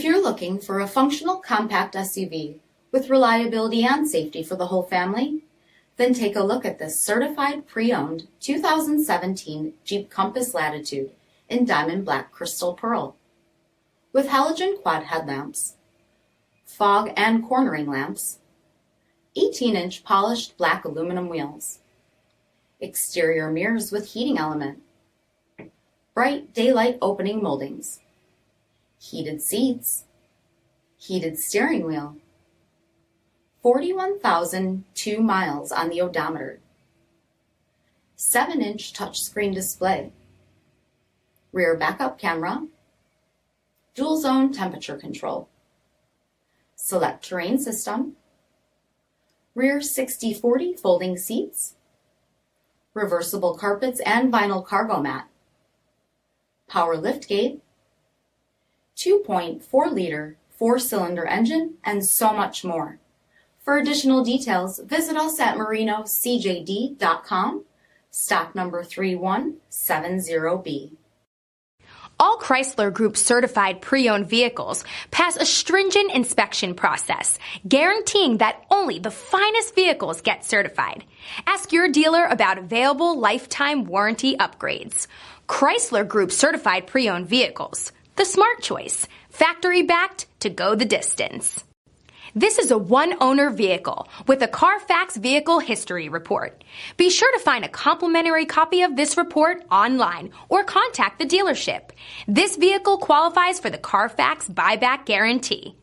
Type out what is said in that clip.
you're looking for a functional compact SUV with reliability and safety for the whole family, then take a look at this certified pre-owned 2017 Jeep Compass Latitude in diamond black crystal pearl. With halogen quad headlamps, fog and cornering lamps, 18-inch polished black aluminum wheels, exterior mirrors with heating element, bright daylight opening moldings, heated seats, heated steering wheel, 41,002 miles on the odometer, 7-inch touchscreen display, rear backup camera, dual zone temperature control, SELEC-TERRAIN system, rear 60/40 folding seats, reversible carpets and vinyl cargo mat, power liftgate, 2.4-liter 4-cylinder engine, and so much more. For additional details, visit us at marinocjd.com, stock number 3170B. All Chrysler Group certified pre-owned vehicles pass a stringent inspection process, guaranteeing that only the finest vehicles get certified. Ask your dealer about available lifetime warranty upgrades. Chrysler Group certified pre-owned vehicles, the smart choice, factory backed to go the distance. This is a one-owner vehicle with a CARFAX Vehicle History Report. Be sure to find a complimentary copy of this report online or contact the dealership. This vehicle qualifies for the CARFAX buyback guarantee.